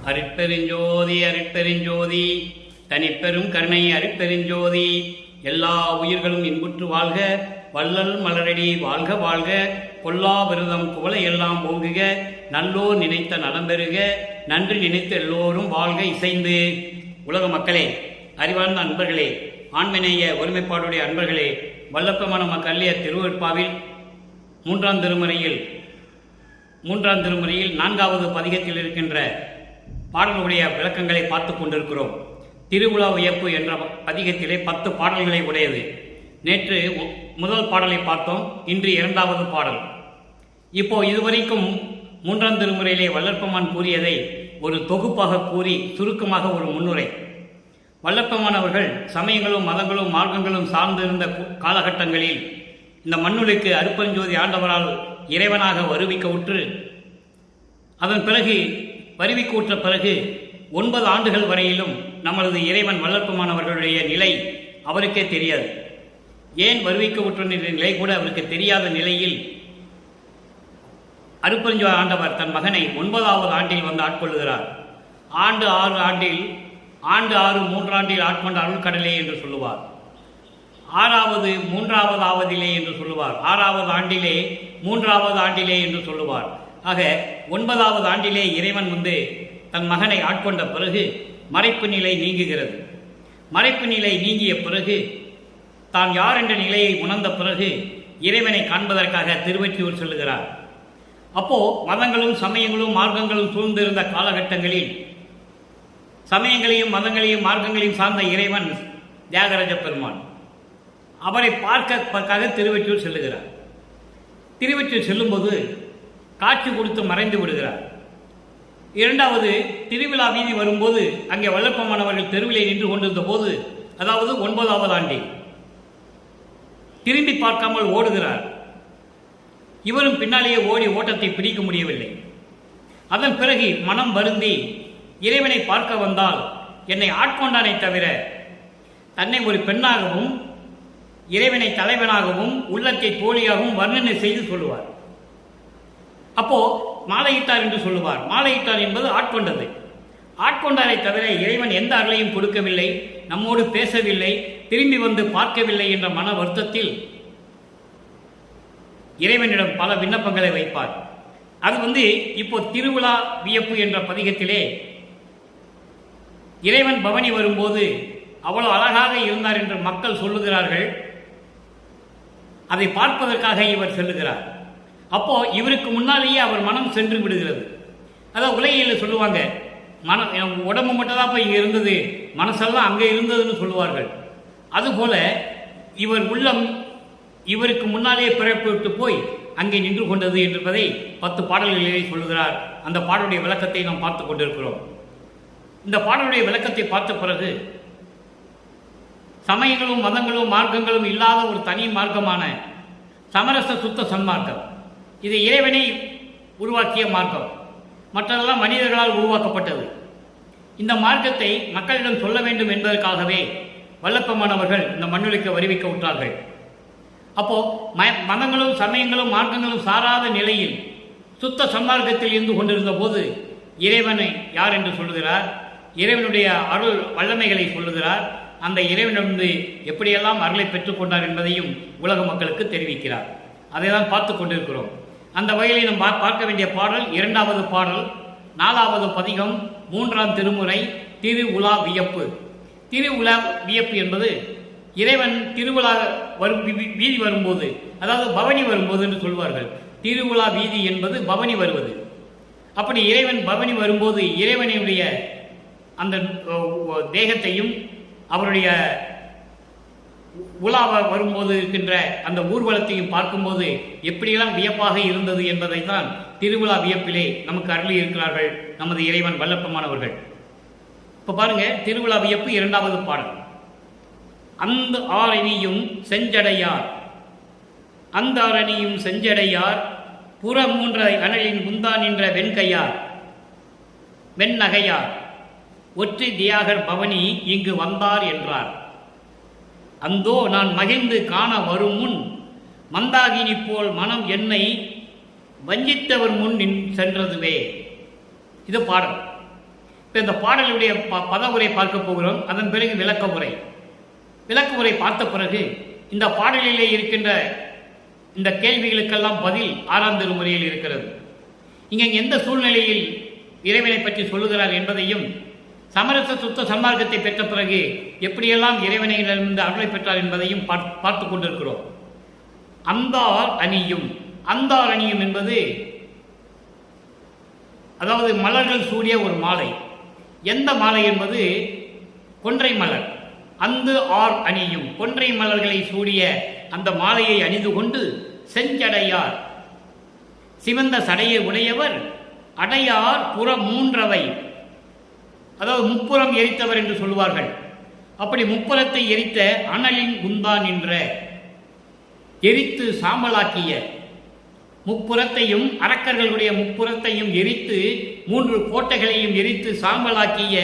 அருட்பெருஞ்சோதி அருட்பெருஞ்சோதி தனிப்பெரும் கருணை அருட்பெருஞ்சோதி. எல்லா உயிர்களும் இன்புற்று வாழ்க, வள்ளல் மலரடி வாழ்க வாழ்க, பொல்லா விரதம் குவளை எல்லாம் ஓங்குக, நல்லோர் நினைத்த நலம் பெறுக, நன்றி நினைத்த எல்லோரும் வாழ்க இசைந்து. உலக மக்களே, அறிவார்ந்த அன்பர்களே, ஆண்மநேய ஒருமைப்பாடுடைய அன்பர்களே, வல்லப்பமான மக்கள்ளிய திருவெட்பாவில் மூன்றாம் திருமுறையில் 4வது பதிகத்தில் இருக்கின்ற பாடல்களுடைய விளக்கங்களை பார்த்து கொண்டிருக்கிறோம். திருவிழா வியப்பு என்ற பதிகத்திலே 10 பாடல்களை உடையது. நேற்று முதல் பாடலை பார்த்தோம், இன்று 2வது பாடல். இப்போ இதுவரைக்கும் 3ஆம் திருமுறையிலே வல்லற்பமான் கூறியதை ஒரு தொகுப்பாக கூறி சுருக்கமாக ஒரு முன்னுரை. வல்லற்பமானவர்கள் சமயங்களும் மதங்களும் மார்க்கங்களும் சார்ந்திருந்த காலகட்டங்களில் இந்த மண்ணுலைக்கு அருட்பெருஞ்சோதி ஆண்டவரால் இறைவனாக வருவிக்க உற்று, அதன் பிறகு வருவிக்க உற்ற பிறகு 9 ஆண்டுகள் வரையிலும் நம்மளது இறைவன் வல்லற்பமானவர்களுடைய நிலை அவருக்கே தெரியாது. ஏன் வருவிக்க உற்ற நிலை கூட அவருக்கு தெரியாத நிலையில் அருட்பெருஞ்சோதி ஆண்டவர் தன் மகனை 9வது ஆண்டில் வந்து ஆட்கொள்ளுகிறார். ஆண்டு 6 ஆண்டில் ஆண்டு 6 3 ஆட்கொண்ட அருள்கடலே என்று சொல்லுவார். 6வது 3வது ஆவதிலே என்று சொல்லுவார். 6வது ஆண்டிலே 3வது ஆண்டிலே என்று சொல்லுவார். ஆக 9வது ஆண்டிலே இறைவன் வந்து தன் மகனை ஆட்கொண்ட பிறகு மறைப்பு நிலை நீங்குகிறது. மறைப்பு நிலை நீங்கிய பிறகு தான் யார் என்ற நிலையை உணர்ந்த பிறகு இறைவனை காண்பதற்காக திருவொற்றியூர் செல்லுகிறார். அப்போ மதங்களும் சமயங்களும் மார்க்கங்களும் சூழ்ந்திருந்த காலகட்டங்களில் சமயங்களையும் மதங்களையும் மார்க்கங்களையும் சார்ந்த இறைவன் தியாகராஜ பெருமான் அவரை பார்க்க திருவொற்றியூர் செல்லுகிறார். திருவொற்றியூர் செல்லும்போது காட்சி கொடுத்து மறைந்து விடுகிறார். 2வது திருவிழா வீதி வரும்போது அங்கே வல்லற்பமானவர்கள் தெருவிலே நின்று கொண்டிருந்த போது, அதாவது 9வது ஆண்டில் திரும்பி பார்க்காமல் ஓடுகிறார். இவரும் பின்னாலேயே ஓடி ஓட்டத்தை பிடிக்க முடியவில்லை. அதன் பிறகு மனம் வருந்தி இறைவனை பார்க்க வந்தால் என்னை ஆட்கொண்டானே தவிர தன்னை ஒரு பெண்ணாகவும் இறைவனை தலைவனாகவும் உள்ளத்தை தோழியாகவும் வர்ணனை செய்து சொல்லுவார். அப்போ மாலையிட்டார் என்று சொல்லுவார். மாலையிட்டார் என்பது ஆட்கொண்டது. ஆட்கொண்டாரை தவிர இறைவன் எந்த அருளையும் கொடுக்கவில்லை, நம்மோடு பேசவில்லை, திரும்பி வந்து பார்க்கவில்லை என்ற மன வருத்தத்தில் இறைவனிடம் பல விண்ணப்பங்களை வைப்பார். அது இப்போ திருவிழா வியப்பு என்ற பதிகத்திலே இறைவன் பவனி வரும்போது அவ்வளவு அழகாக இருந்தார் என்று மக்கள் சொல்லுகிறார்கள். அதை பார்ப்பதற்காக இவர் செல்லுகிறார். அப்போ இவருக்கு முன்னாலேயே அவர் மனம் சென்று விடுகிறது. அதான் உலகில் சொல்லுவாங்க, உடம்பு மட்டும் தான் இப்போ இங்கே இருந்தது, மனசெல்லாம் அங்கே இருந்ததுன்னு சொல்லுவார்கள். அதுபோல இவர் உள்ளம் இவருக்கு முன்னாலேயே பிறப்பு விட்டு போய் அங்கே நின்று கொண்டது என்பதை 10 பாடல்களிலே சொல்லுகிறார். அந்த பாடலுடைய விளக்கத்தை நாம் பார்த்து கொண்டிருக்கிறோம். இந்த பாடலுடைய விளக்கத்தை பார்த்த பிறகு சமயங்களும் மதங்களும் மார்க்கங்களும் இல்லாத ஒரு தனி மார்க்கமான சமரச சுத்த சன்மார்க்கம், இது இறைவனை உருவாக்கிய மார்க்கம், மற்றதெல்லாம் மனிதர்களால் உருவாக்கப்பட்டது. இந்த மார்க்கத்தை மக்களிடம் சொல்ல வேண்டும் என்பதற்காகவே வல்லப்பமானவர்கள் இந்த மண்ணுலைக்கு வருவிக்க விட்டார்கள். அப்போ மதங்களும் சமயங்களும் மார்க்கங்களும் சாராத நிலையில் சுத்த சன்மார்க்கத்தில் இருந்து கொண்டிருந்த போது இறைவனை யார் என்று சொல்லுகிறார், இறைவனுடைய அருள் வல்லமைகளை சொல்லுகிறார். அந்த இறைவனிடமிருந்து எப்படியெல்லாம் அருளை பெற்றுக்கொண்டார் என்பதையும் உலக மக்களுக்கு தெரிவிக்கிறார். அதை தான் பார்த்து கொண்டிருக்கிறோம். அந்த வகையில் நாம் பார்க்க வேண்டிய பாடல் 2வது பாடல், 4வது பதிகம், 3ஆம் திருமுறை, திருவுலா வியப்பு. திருவுலா வியப்பு என்பது இறைவன் திருவிழா வீதி வரும்போது, அதாவது பவனி வரும்போது என்று சொல்வார்கள். திருவிழா வீதி என்பது பவனி வருவது. அப்படி இறைவன் பவனி வரும்போது இறைவனுடைய அந்த தேகத்தையும் அவருடைய உலாவ வரும்போது இருக்கின்ற அந்த ஊர்வலத்தையும் பார்க்கும்போது எப்படியெல்லாம் வியப்பாக இருந்தது என்பதை தான் திருவிழா வியப்பிலே நமக்கு அருளி இருக்கிறார்கள் நமது இறைவன் வல்லப்பமானவர்கள். இப்போ பாருங்க, திருவிழா வியப்பு 2வது பாடல். அந்த ஆரணியும் செஞ்சடையார், அந்த ஆரணியும் செஞ்சடையார், புற 3 அனலின் முந்தா நின்ற வெண்கையார் வெண்ணகையார், ஒற்றி தியாகர் பவனி இங்கு வந்தார் என்றார். அந்தோ நான் மகிழ்ந்து காண வரும் முன் மந்தாகினி போல் மனம் என்னை வஞ்சித்தவர் முன் சென்றதுவே. இது பாடல். இப்போ இந்த பாடலுடைய பத உரை பார்க்க போகிறோம். அதன் பிறகு விளக்க உரை. விளக்க உரை பார்த்த பிறகு இந்த பாடலிலே இருக்கின்ற இந்த கேள்விகளுக்கெல்லாம் பதில் 6ஆம் திருமுறையில் இருக்கிறது. இங்கே எந்த சூழ்நிலையில் இறைவனை பற்றி சொல்லுகிறார் என்பதையும், சமரச சுத்த சன்மார்க்கத்தை பெற்ற பிறகு எப்படியெல்லாம் இறைவனிடமிருந்து அருளை பெற்றார் என்பதையும் பார்த்து கொண்டிருக்கிறோம். அந்தார் அணியும். அந்தார் அணியும் என்பது அதாவது மலர்கள் சூடிய ஒரு மாலை. எந்த மாலை என்பது கொன்றை மலர். அந்து ஆர் அணியும், கொன்றை மலர்களை சூடிய அந்த மாலையை அணிந்து கொண்டு செஞ்சடையார், சிவந்த சடையை உடையவர், அடையார் புற மூன்றவை, அதாவது முப்புறம் எரித்தவர் என்று சொல்லுவார்கள். அப்படி முப்புறத்தை எரித்த அனலின் குந்தான் என்ற எரித்து சாம்பலாக்கிய, முப்புறத்தையும் அரக்கர்களுடைய முப்புறத்தையும் எரித்து 3 கோட்டைகளையும் எரித்து சாம்பலாக்கிய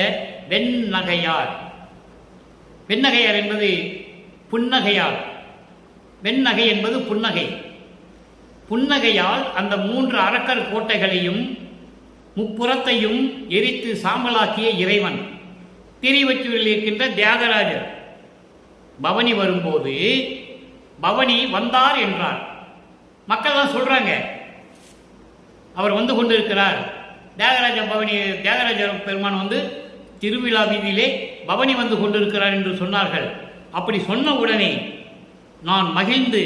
வெண்ணகையார். வெண்ணகையார் என்பது புன்னகையால், வெண்ணகை என்பது புன்னகை. புன்னகையால் அந்த 3 அரக்கர் கோட்டைகளையும் முப்புறத்தையும் எரித்து சாம்பலாக்கிய இறைவன் திருவொற்றியூரில் இருக்கின்ற தியாகராஜர் பவனி வரும்போது பவனி வந்தார் என்றார். மக்கள் தான் சொல்றாங்க, அவர் வந்து கொண்டிருக்கிறார். தியாகராஜ பெருமான் வந்து திருவிழா வீதியிலே பவனி வந்து கொண்டிருக்கிறார் என்று சொன்னார்கள். அப்படி சொன்ன உடனே நான் மகிழ்ந்து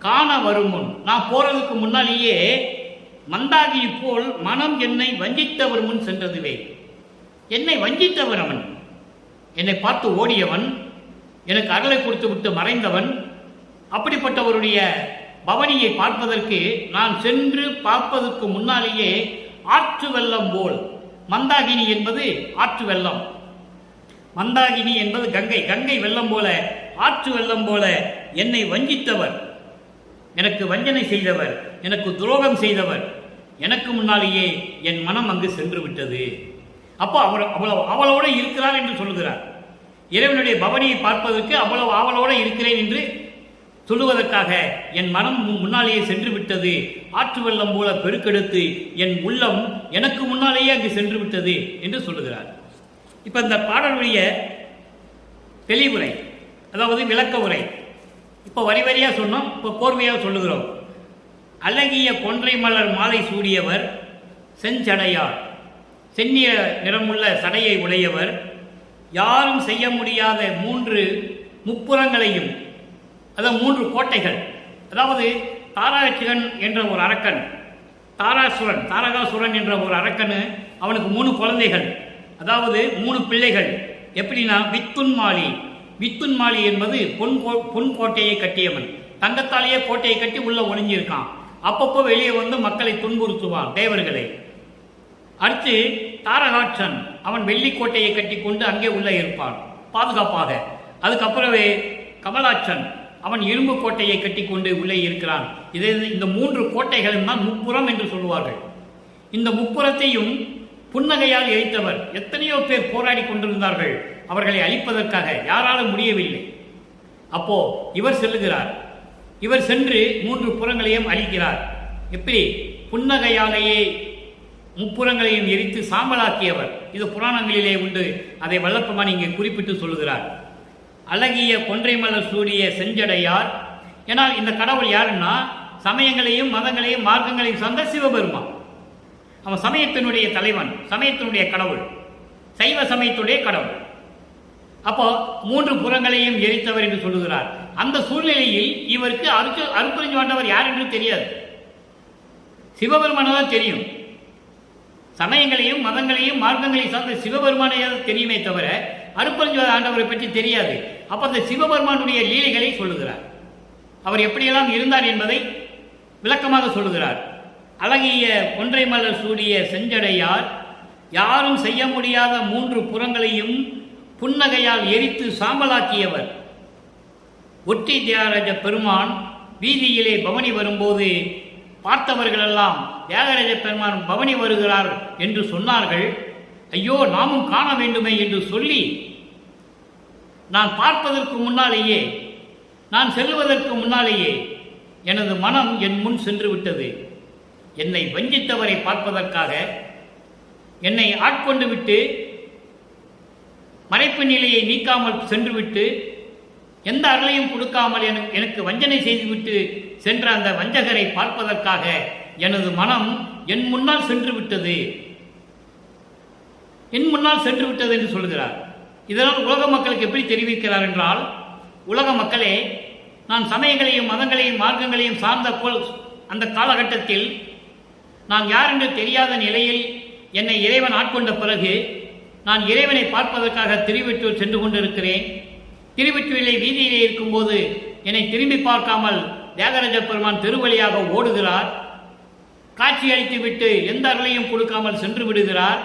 காண வரும் முன், நான் போறதுக்கு முன்னாலேயே மந்தாகி போல் மனம் என்னை வஞ்சித்தவர் முன் சென்றதுவே. என்னை வஞ்சித்தவர் அவன், என்னை பார்த்து ஓடியவன், எனக்கு அருளை கொடுத்து விட்டு மறைந்தவன். அப்படிப்பட்டவருடைய பவனியை பார்ப்பதற்கு நான் சென்று பார்ப்பதற்கு முன்னாலேயே ஆற்று வெள்ளம் போல், மந்தாகினி என்பது ஆற்று வெள்ளம், மந்தாகினி என்பது கங்கை, கங்கை வெள்ளம் போல, ஆற்று வெள்ளம் போல என்னை வஞ்சித்தவர், எனக்கு வஞ்சனை செய்தவர், எனக்கு துரோகம் செய்தவர், எனக்கு முன்னாலேயே என் மனம் அங்கு சென்று விட்டது. அப்போ அவளோடு இருக்கிறார் என்று சொல்லுகிறார். இறைவனுடைய பவனியை பார்ப்பதற்கு அவ்வளவு அவளோடு இருக்கிறேன் என்று சொல்லுவதற்காக என் மனம் முன்னாலேயே சென்று விட்டது, ஆற்று வெள்ளம் போல பெருக்கெடுத்து என் உள்ளம் எனக்கு முன்னாலேயே அங்கு சென்று விட்டது என்று சொல்லுகிறார். இப்போ இந்த பாடலுடைய தெளிவுரை, அதாவது விளக்க உரை இப்போ வரி வரியாக சொன்னோம், இப்போ கோர்வையாக சொல்லுகிறோம். அழகிய கொன்றை மலர் மாலை சூடியவர் செஞ்சடையார், செந்நிய நிறமுள்ள சடையை உடையவர், யாரும் செய்ய முடியாத 3 முப்புறங்களையும், அதாவது 3 கோட்டைகள், அதாவது தாராசுரன் என்ற ஒரு அரக்கன், தாரகாசுரன் என்ற ஒரு அரக்கன், அவனுக்கு 3 குழந்தைகள், அதாவது 3 பிள்ளைகள். எப்படின்னா வித்துன்மாலி, வித்துன்மாலி என்பது பொன் கோட்டையை கட்டியவன், தங்கத்தாலேயே கோட்டையை கட்டி உள்ள ஒளிஞ்சிருக்கான். அப்பப்போ வெளியே வந்து மக்களை துன்புறுத்துவான், தேவர்களை. அடுத்து தாரகாட்சன், அவன் வெள்ளிக்கோட்டையை கட்டி கொண்டு அங்கே உள்ள இருப்பான் பாதுகாப்பாக. அதுக்கப்புறமே கமலாட்சன், அவன் இரும்பு கோட்டையை கட்டி கொண்டு உள்ளே இருக்கிறான். இந்த 3 கோட்டைகளும் தான் முப்புறம் என்று சொல்லுவார்கள். இந்த முப்புறத்தையும் புன்னகையால் எரித்தவர். எத்தனையோ பேர் போராடி கொண்டிருந்தார்கள் அவர்களை அழிப்பதற்காக, யாராலும் முடியவில்லை. அப்போ இவர் செல்லுகிறார், இவர் சென்று 3 புறங்களையும் அழிக்கிறார். எப்படி? புன்னகையாலேயே முப்புறங்களையும் எரித்து சாம்பலாக்கியவர். இது புராணங்களிலே உண்டு, அதை வல்லப்பமான் இங்கே குறிப்பிட்டு சொல்லுகிறார். அழகிய கொன்றை மலர் சூடிய செஞ்சடையார். ஏனால் இந்த கடவுள் யாருன்னா சமயங்களையும் மதங்களையும் மார்க்கங்களையும் சார்ந்த சிவபெருமான். அவன் சமயத்தினுடைய தலைவன், சமயத்தினுடைய கடவுள், சைவ சமயத்துடைய கடவுள். அப்போ 3 புறங்களையும் எரித்தவர் என்று சொல்லுகிறார். அந்த சூழ்நிலையில் இவருக்கு அருட்பெருஞ்சோதி ஆண்டவர் யார் என்று தெரியாது, சிவபெருமானை தான் தெரியும். சமயங்களையும் மதங்களையும் மார்க்கங்களையும் சார்ந்த சிவபெருமானை தெரியுமே தவிர அருட்பெருஞ்சோதி ஆண்டவரை பற்றி தெரியாது. அப்போ அந்த சிவபெருமானுடைய லீலைகளை சொல்லுகிறார், அவர் எப்படியெல்லாம் இருந்தார் என்பதை விளக்கமாக சொல்லுகிறார். அழகிய கொன்றை மலர் சூடிய செஞ்சடையார், யாரும் செய்ய முடியாத 3 புறங்களையும் புன்னகையால் எரித்து சாம்பலாக்கியவர். ஒற்றி தியாகராஜ பெருமான் வீதியிலே பவனி வரும்போது பார்த்தவர்களெல்லாம் தியாகராஜ பெருமான் பவனி வருகிறார் என்று சொன்னார்கள். ஐயோ, நாமும் காண வேண்டுமே என்று சொல்லி, நான் பார்ப்பதற்கு முன்னாலேயே, நான் செல்வதற்கு முன்னாலேயே எனது மனம் என் முன் சென்று விட்டது. என்னை வஞ்சித்தவரை பார்ப்பதற்காக, என்னை ஆட்கொண்டு விட்டு மறைப்பு நிலையை நீக்காமல் சென்றுவிட்டு எந்த அருளையும் கொடுக்காமல் எனக்கு வஞ்சனை செய்துவிட்டு சென்ற அந்த வஞ்சகரை பார்ப்பதற்காக எனது மனம் என் முன்னால் சென்று விட்டது என்று சொல்கிறார். இதனால் உலக மக்களுக்கு எப்படி தெரிவிக்கிறார் என்றால், உலக மக்களே, நான் சமயங்களையும் மதங்களையும் மார்க்கங்களையும் சார்ந்த அந்த காலகட்டத்தில் நான் யார் என்று தெரியாத நிலையில் என்னை இறைவன் ஆட்கொண்ட பிறகு நான் இறைவனை பார்ப்பதற்காக திருவெற்றூர் சென்று கொண்டிருக்கிறேன். திருவெற்றூரிலே வீதியிலே இருக்கும்போது என்னை திரும்பி பார்க்காமல் தியாகராஜ பெருமான் தெருவழியாக ஓடுகிறார். காட்சி அளித்து விட்டு எந்த அருளையும் கொடுக்காமல் சென்று விடுகிறார்.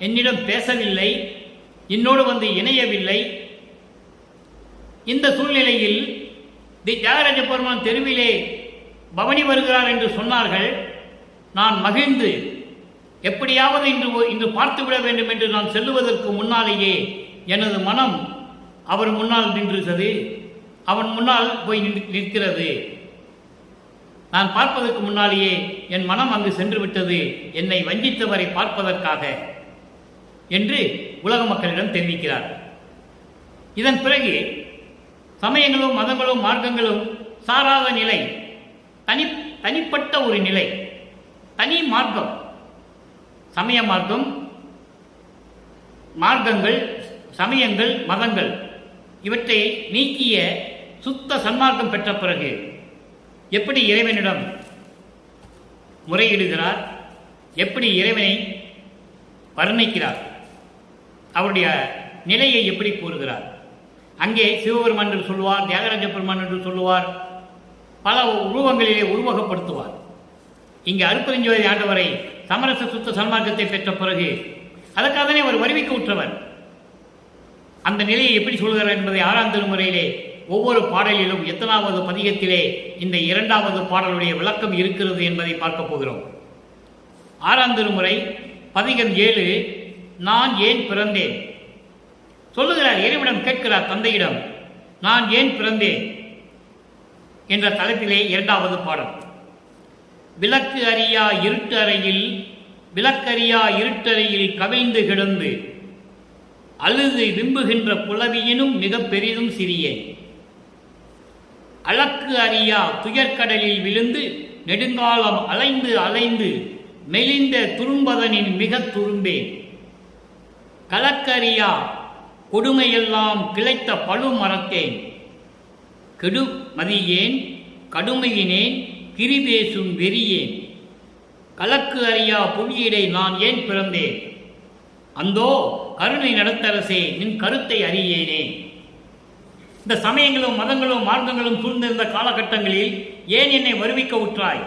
என்னிடம் பேசவில்லை, என்னோடு வந்து இணையவில்லை. இந்த சூழ்நிலையில் தியாகராஜ பெருமான் தெருவிலே பவனி வருகிறார் என்று சொன்னார்கள். நான் மகிழ்ந்து எப்படியாவது இன்று பார்த்துவிட வேண்டும் என்று நான் செல்லுவதற்கு முன்னாலேயே எனது மனம் அவர் முன்னால் நின்றது. அவன் முன்னால் போய் நிற்கிறது. நான் பார்ப்பதற்கு முன்னாலேயே என் மனம் அங்கு சென்று விட்டது, என்னை வஞ்சித்தவரை பார்ப்பதற்காக என்று உலக மக்களிடம் தெரிவிக்கிறார். இதன் பிறகு சமயங்களும் மதங்களும் மார்க்கங்களும் சாராத நிலை, தனிப்பட்ட ஒரு நிலை, தனி மார்க்கம், சமய மார்க்கம், மார்க்கங்கள், சமயங்கள், மதங்கள் இவற்றை நீக்கிய சுத்த சன்மார்க்கம் பெற்ற பிறகு எப்படி இறைவனிடம் முறையிடுகிறார், எப்படி இறைவனை வர்ணிக்கிறார், அவருடைய நிலையை எப்படி கூறுகிறார். அங்கே சிவபெருமான் என்று சொல்லுவார், தியாகராஜ பெருமான் என்று சொல்லுவார், பல உருவங்களிலே உருவகப்படுத்துவார். இங்கே அருப்பெருஞ்சோதி ஆண்டவரை சமரச சுத்த சன்மார்க்கத்தை பெற்ற பிறகு அதற்காகவே அவர் வருவிக்க உற்றவர். அந்த நிலையை எப்படி சொல்கிறார் என்பதை 6ஆம் திருமுறையிலே ஒவ்வொரு பாடலிலும் எத்தனாவது பதிகத்திலே இந்த 2வது பாடலுடைய விளக்கம் இருக்கிறது என்பதை பார்க்க போகிறோம். 6ஆம் திருமுறை பதிகம் 7, நான் ஏன் பிறந்தேன் சொல்லுகிறார். இறைவனிடம் கேட்கிறார், தந்தையிடம், நான் ஏன் பிறந்தேன் என்ற தலைப்பிலே 2வது பாடல். விளக்கறியா இருட்டறையில் கவிழ்ந்து கிடந்து அழுது விம்புகின்ற புலவியினும் மிக பெரிதும் சிறியேன். அளக்கு அறியா துயர்கடலில் விழுந்து நெடுங்காலம் அலைந்து மெலிந்த துரும்பதனின் மிக துரும்பேன். கலக்கறியா கொடுமையெல்லாம் கிளைத்த பழு மரத்தேன். கெடு மதியேன் கடுமையினேன் கிரிபேசும் வெறியேன். கலக்கு அறியா புவியிடை நான் ஏன் பிறந்தேன். அந்தோ கருணை நடத்தரசே நின் கருத்தை அறியேனே. இந்த சமயங்களும் மதங்களும் மார்க்கங்களும் சூழ்ந்திருந்த காலகட்டங்களில் ஏன் என்னை வருவிக்க உற்றாய்?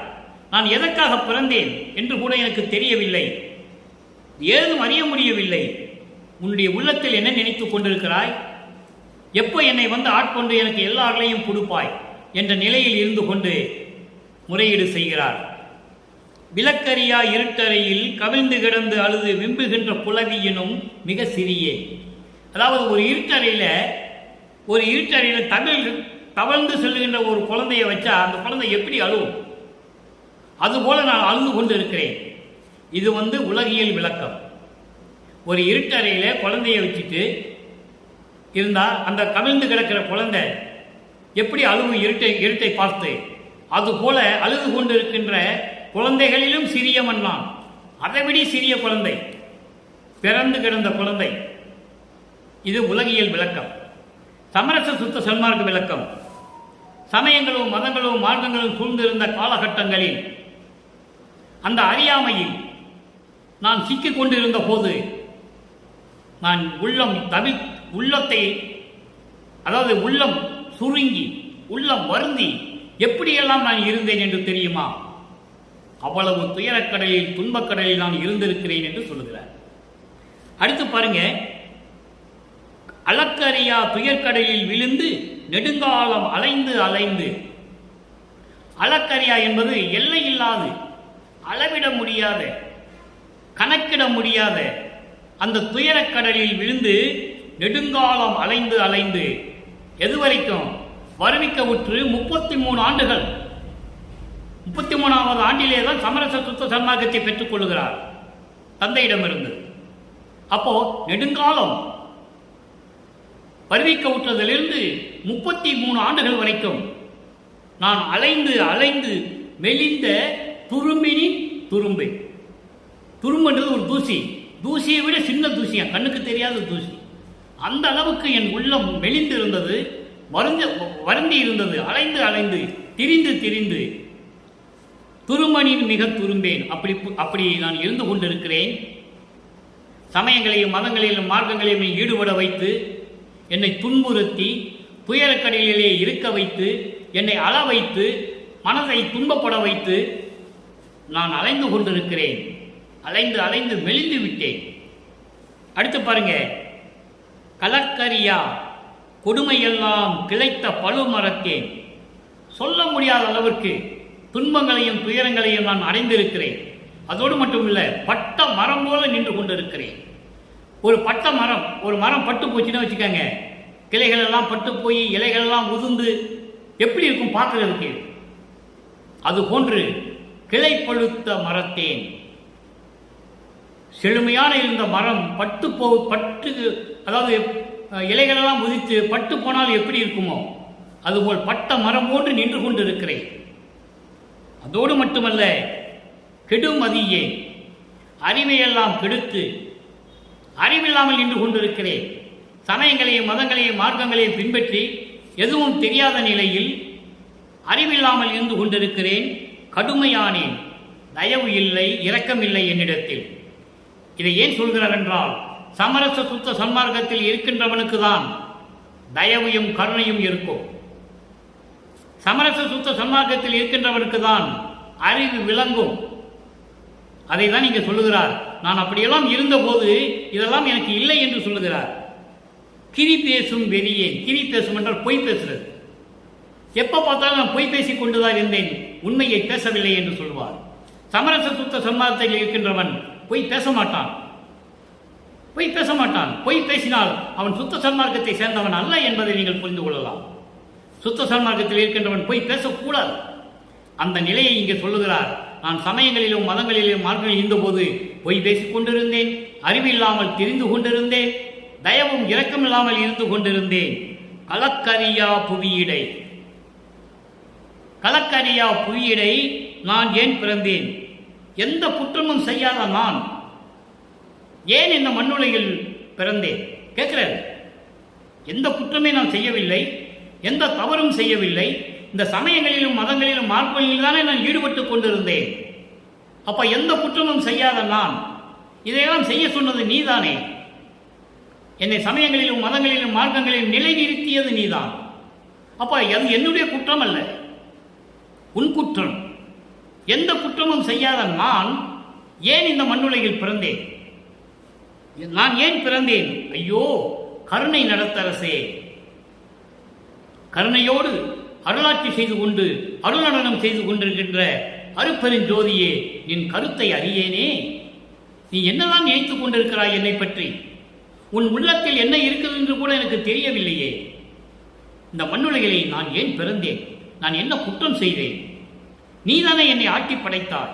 நான் எதற்காக பிறந்தேன் என்று கூட எனக்கு தெரியவில்லை, ஏதும் அறிய முடியவில்லை. உன்னுடைய உள்ளத்தில் என்ன நினைத்துக் கொண்டிருக்கிறாய்? எப்போ என்னை வந்து ஆட்கொண்டு எனக்கு எல்லாரையும் கொடுப்பாய் என்ற நிலையில் இருந்து கொண்டு முறையீடு செய்கிறார். விளக்கறியா இருட்டறையில் கவிழ்ந்து கிடந்து அழுது விம்புகின்ற புலவியினும் மிக சிறியே. அதாவது ஒரு இருட்டறையில் தவழ்ந்து செல்லுகின்ற ஒரு குழந்தையை வச்சா அந்த குழந்தை எப்படி அழுவும்? அதுபோல நான் அழுது கொண்டு இருக்கிறேன். இது உலகியல் விளக்கம். ஒரு இருட்டறையில குழந்தையை வச்சுட்டு இருந்தால் அந்த கவிழ்ந்து கிடக்கிற குழந்தை எப்படி அழுவும் இருட்டை பார்த்து, அதுபோல அழுது கொண்டு இருக்கின்ற குழந்தைகளிலும் சிறியவன் நான், அதைவிட சிறிய குழந்தை, பிறந்து கிடந்த குழந்தை. இது உலகியல் விளக்கம். சமரச சுத்த சன்மார்க்க விளக்கம். சமயங்களும் மதங்களும் மார்க்கங்களும் சூழ்ந்திருந்த காலகட்டங்களில் அந்த அறியாமையில் நான் சிக்கிக் கொண்டிருந்த போது நான் உள்ளம் சுருங்கி உள்ளம் வருந்தி எப்படியெல்லாம் நான் இருந்தேன் என்று தெரியுமா? அவ்வளவு துயரக்கடலில் துன்பக்கடலில் நான் இருந்திருக்கிறேன் என்று சொல்லுகிறார். அடுத்து பாருங்க, அளக்கறியா துயர்கடலில் விழுந்து நெடுங்காலம் அலைந்து. அளக்கறியா என்பது எல்லை இல்லாது, அளவிட முடியாத, கணக்கிட முடியாத அந்த துயரக்கடலில் விழுந்து நெடுங்காலம் அலைந்து எதுவரைக்கும் வருவிக்க உற்று 33 ஆண்டுகள். 33வது ஆண்டிலே தான் சமரச சுத்த சன்மார்க்கத்தை பெற்றுக் கொள்கிறார் தந்தையிடமிருந்து. அப்போ நெடுங்காலம் வருவிக்க விட்டதிலிருந்து 33 ஆண்டுகள் வரைக்கும் நான் அலைந்து அலைந்து மெலிந்த துரும்பினின் துரும்பு. துரும்புன்றது ஒரு தூசி, தூசியை விட சின்ன தூசியா, கண்ணுக்கு தெரியாத தூசி. அந்த அளவுக்கு என் உள்ளம் மெலிந்து இருந்தது, வருந்தி இருந்தது. அலைந்து அலைந்து திரிந்து திரிந்து துரும்பனின் மிக துரும்பேன். அப்படி நான் இருந்து கொண்டிருக்கிறேன். சமயங்களையும் மதங்களையும் மார்க்கங்களையும் ஈடுபட வைத்து என்னை துன்புறுத்தி துயரக்கடலிலே இருக்க வைத்து என்னை அழ வைத்து மனதை துன்பப்பட வைத்து நான் அலைந்து கொண்டிருக்கிறேன். அலைந்து அலைந்து மெலிந்து விட்டேன். அடுத்து பாருங்க, கலக்கரியா கொடுமையெல்லாம் கிளைத்த பழுமரத்தேன். சொல்ல முடியாத அளவிற்கு துன்பங்களையும் துயரங்களையும் நான் அடைந்திருக்கிறேன். அதோடு மட்டுமில்லை, பட்ட மரம் போல நின்று கொண்டிருக்கிறேன். ஒரு பட்ட மரம், ஒரு மரம் பட்டு போச்சுன்னு வச்சுக்கோங்க, கிளைகள் எல்லாம் பட்டு போய் இலைகள் எல்லாம் உதிர்ந்து எப்படி இருக்கும் பார்க்கறதுக்கு? அது போன்று கிளை பழுத்த மரத்தேன். செழுமையான இருந்த மரம் பட்டு அதாவது இலைகளெல்லாம் உதித்து பட்டு போனால் எப்படி இருக்குமோ அதுபோல் பட்ட மரம் போன்று நின்று கொண்டிருக்கிறேன். அதோடு மட்டுமல்ல, கெடுமதியே அறிவையெல்லாம் கெடுத்து அறிவில்லாமல் நின்று கொண்டிருக்கிறேன். சமயங்களையும் மதங்களையும் மார்க்கங்களையும் பின்பற்றி எதுவும் தெரியாத நிலையில் அறிவில்லாமல் இருந்து கொண்டிருக்கிறேன். கடுமையானேன், தயவு இல்லை, இரக்கம் இல்லை என்னிடத்தில். இதை ஏன் சொல்கிறார் என்றால், சமரச சுத்த சன்மார்க்கத்தில் இருக்கின்றவனுக்கு தான் தயவையும் கருணையும் இருக்கும். சமரச சுத்த சன்மார்க்கத்தில் இருக்கின்றவனுக்கு தான் அறிவு விளங்கும். அதை தான் இங்கே சொல்லுகிறார். நான் அப்படியெல்லாம் இருந்தபோது இதெல்லாம் எனக்கு இல்லை என்று சொல்லுகிறார். கிரி பேசும் வெறியேன். கிரி பேசும் என்றால் பொய் பேசுறது. எப்போ பார்த்தாலும் நான் பொய் பேசிக் கொண்டுதான் இருந்தேன், உண்மையை பேசவில்லை என்று சொல்வார். சமரச சுத்த சன்மார்க்கத்தில் இருக்கின்றவன் பொய் பேச மாட்டான். பொய் பேச மாட்டான். பொய் பேசினால் அவன் சுத்த சன்மார்க்கத்தை சேர்ந்தவன் அல்ல என்பதை நீங்கள் புரிந்து கொள்ளலாம். சுத்த சன்மார்க்கத்தில் இருக்கின்றவன் பொய் பேசக்கூடாது. அந்த நிலையை இங்கே சொல்லுகிறார். நான் சமயங்களிலும் மதங்களிலும் மார்க்கங்களில் இருந்தபோது பொய் பேசிக் கொண்டிருந்தேன், அறிவில்லாமல் திரிந்து கொண்டிருந்தேன், தயவும் இரக்கம் இல்லாமல் இருந்து கொண்டிருந்தேன். கலக்கரியா புவியிடை. கலக்கரியா புவியிடை நான் ஏன் பிறந்தேன்? எந்த குற்றமும் செய்யாத நான் ஏன் இந்த மண்ணுலகில் பிறந்தேன் கேட்கிறார். எந்த குற்றமே நான் செய்யவில்லை, எந்த தவறும் செய்யவில்லை. இந்த சமயங்களிலும் மதங்களிலும் மார்க்கங்களிலும் தானே நான் ஈடுபட்டு கொண்டிருந்தேன். அப்ப எந்த குற்றமும் செய்யாத நான் இதையெல்லாம் செய்ய சொன்னது நீதானே. என்னை சமயங்களிலும் மதங்களிலும் மார்க்கங்களிலும் நிலைநிறுத்தியது நீதான். அப்ப அது என்னுடைய குற்றம் அல்ல, உன் குற்றம். எந்த குற்றமும் செய்யாத நான் ஏன் இந்த மண்ணுலகில் பிறந்தேன்? நான் ஏன் பிறந்தேன்? ஐயோ கருணை நடத்தரசே, கருணையோடு அருளாட்சி செய்து கொண்டு அருளடனம் செய்து கொண்டிருக்கின்ற அருப்பெருஞ்சோதியே, நின் கருத்தை அறியேனே. நீ என்னதான் நினைத்துக் கொண்டிருக்கிறாய் என்னை பற்றி? உன் உள்ளத்தில் என்ன இருக்குது என்று கூட எனக்கு தெரியவில்லையே. இந்த மண்ணுலகிலே நான் ஏன் பிறந்தேன்? நான் என்ன குற்றம் செய்தேன்? நீதானே என்னை ஆட்டி படைத்தாய்,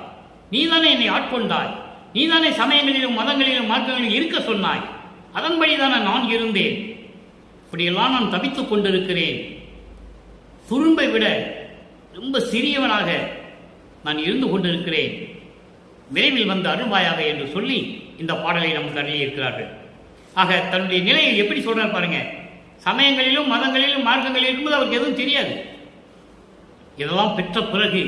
நீதானே என்னை ஆட்கொண்டாய், நீதானே சமயங்களிலும் மதங்களிலும் மார்க்கங்களிலும் இருக்க சொன்னாய். அதன்படிதானே நான் இருந்தேன். இப்படியெல்லாம் நான் தவித்துக் கொண்டிருக்கிறேன். துரும்பை விட ரொம்ப சிறியவனாக நான் இருந்து கொண்டிருக்கிறேன். விரைவில் வந்து அருள்வாயாக என்று சொல்லி இந்த பாடலை நமக்கு அருளியிருக்கிறார்கள். ஆக தன்னுடைய நிலையை எப்படி சொல்றார் பாருங்க. சமயங்களிலும் மதங்களிலும் மார்க்கங்களிலும் இருக்கும்போது அவருக்கு எதுவும் தெரியாது. இதெல்லாம் பெற்ற பிறகு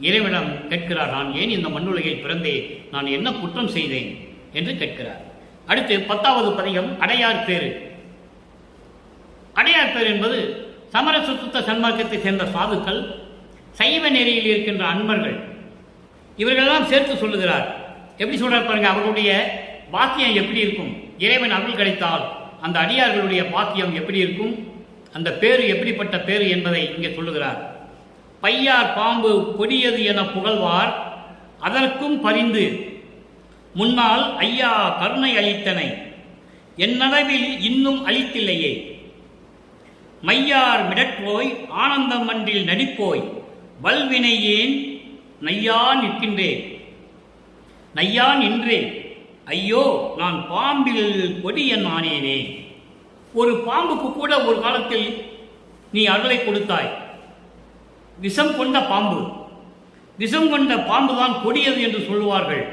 இறைவனிடம் கேட்கிறார், நான் ஏன் இந்த மண்ணுலகில் பிறந்தேன்? நான் என்ன குற்றம் செய்தேன் என்று கேட்கிறார். அடுத்து 10வது பதிகம் அடையார் பேரு. அடையார் பேர் என்பது சமரச சுத்த சன்மார்க்கத்தை சேர்ந்த சாதுக்கள், சைவ நெறியில் இருக்கின்ற அன்பர்கள், இவர்களெல்லாம் சேர்த்து சொல்லுகிறார். எப்படி சொல்றார் பாருங்க. அவர்களுடைய பாக்கியம் எப்படி இருக்கும்? இறைவன் அருள் கிடைத்தால் அந்த அடியார்களுடைய பாக்கியம் எப்படி இருக்கும்? அந்த பேரு எப்படிப்பட்ட பேரு என்பதை இங்கே சொல்லுகிறார். பையார் பாம்பு கொடியது என புகழ்வார், அதற்கும் பரிந்து முன்னால் ஐயா கருணை அளித்தனை, என் நனவில் இன்னும் அளித்தில்லையே. மையார் மிடற்றோய் ஆனந்தம் மன்றில் நடிப்போய், வல்வினை ஏன் நையா நிற்கின்றேன். நையா நின்றேன், ஐயோ நான் பாம்பில் கொடியன் ஆனேனே. ஒரு பாம்புக்கு கூட ஒரு காலத்தில் நீ அருளை கொடுத்தாய். விஷம் கொண்ட பாம்பு, விஷம் கொண்ட பாம்பு தான் கொடியது என்று சொல்லுவார்கள்.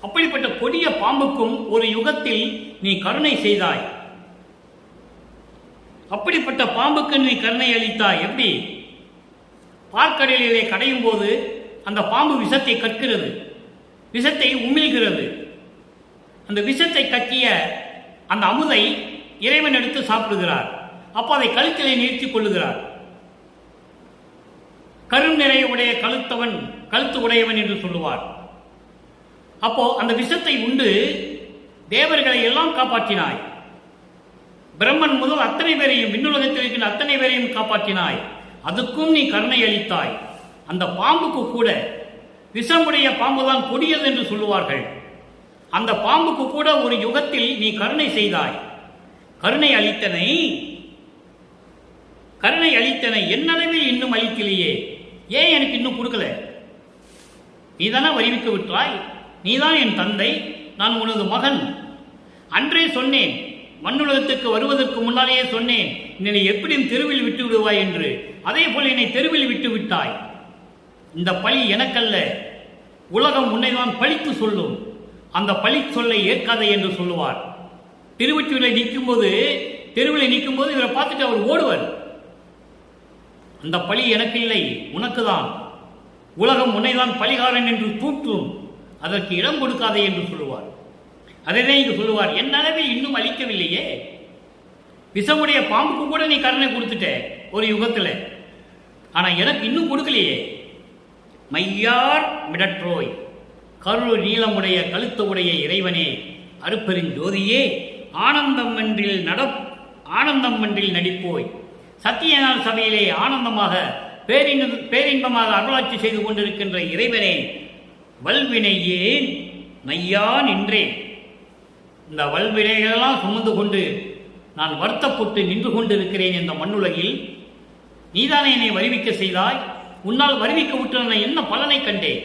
அப்படிப்பட்ட கொடிய பாம்புக்கும் ஒரு யுகத்தில் நீ கருணை செய்தாய். அப்படிப்பட்ட பாம்புக்கு நீ கருணை அளித்தாய். எப்படி? பார்க்கடலிலே கடையும் போது அந்த பாம்பு விஷத்தை கற்கிறது, விஷத்தை உமிழ்கிறது. அந்த விஷத்தை கக்கிய அந்த அமுதை இறைவன் எடுத்து சாப்பிடுகிறார். அப்போ அதை கழுத்திலே நிறுத்திக் கொள்ளுகிறார். கரும் நிறைய உடைய கழுத்து உடையவன் என்று சொல்லுவார். அப்போ அந்த விஷத்தை உண்டு தேவர்களை எல்லாம் காப்பாற்றினாய். பிரம்மன் முதல் அத்தனை பேரையும், விண்ணுலகத்தில் இருக்கின்ற அத்தனை பேரையும் காப்பாற்றினாய். அதுக்கும் நீ கருணை அளித்தாய். அந்த பாம்புக்கு கூட, விஷமுடைய பாம்புதான் கொடியது என்று சொல்லுவார்கள், அந்த பாம்புக்கு கூட ஒரு யுகத்தில் நீ கருணை செய்தாய். கருணை அளித்தனை என்னளவில் இன்னும் அளிக்கலையே, ஏன் எனக்கு இன்னும் கொடுக்கல? நீதானே வருவிக்க விட்டாய், நீதான் என் தந்தை, நான் உனது மகன். அன்றே சொன்னேன், மண்ணுலகத்துக்கு வருவதற்கு முன்னாலேயே சொன்னேன், என்னை எப்படியும் தெருவில் விட்டு விடுவாய் என்று. அதே போல என்னை தெருவில் விட்டு விட்டாய். இந்த பழி எனக்கல்ல, உலகம் உன்னைதான் பழித்து சொல்லும். அந்த பழி சொல்லை ஏற்காதே என்று சொல்லுவார். திருவொற்றியூரில் நிற்கும்போது, தெருவில் நிற்கும்போது இவரை பார்த்துட்டு அவர் ஓடுவார். அந்த பழி எனக்கு இல்லை, உனக்கு தான். உலகம் உன்னைதான் பழிகாரன் என்று தூற்றும், அதற்கு இடம் கொடுக்காதே என்று சொல்லுவார். அதைதான் இங்கு சொல்லுவார், என் அளவில் இன்னும் அளிக்கவில்லையே. விஷமுடைய பாம்புக்கு கூட நீ கருணை கொடுத்துட்ட ஒரு யுகத்தில், ஆனால் எனக்கு இன்னும் கொடுக்கலையே. மையார் மிடற்றோய், கரு நீளமுடைய கழுத்து உடைய இறைவனே, அருப்பெருஞ்சோதியே, ஆனந்தம் மன்றில் நடிப்போய். சத்தியநாள் சபையிலே ஆனந்தமாக பேரின்பமாக அருளாட்சி செய்து கொண்டிருக்கின்ற இறைவனே, வல்வினையேன் நையா நின்றேன். இந்த வல்வினைகளெல்லாம் சுமந்து கொண்டு நான் வருத்தப்பட்டு நின்று கொண்டிருக்கிறேன் இந்த மண்ணுலகில். நீதானே என்னை வருவிக்க செய்தாய். உன்னால் வருவிக்க விட்டு நான் என்ன பலனை கண்டேன்?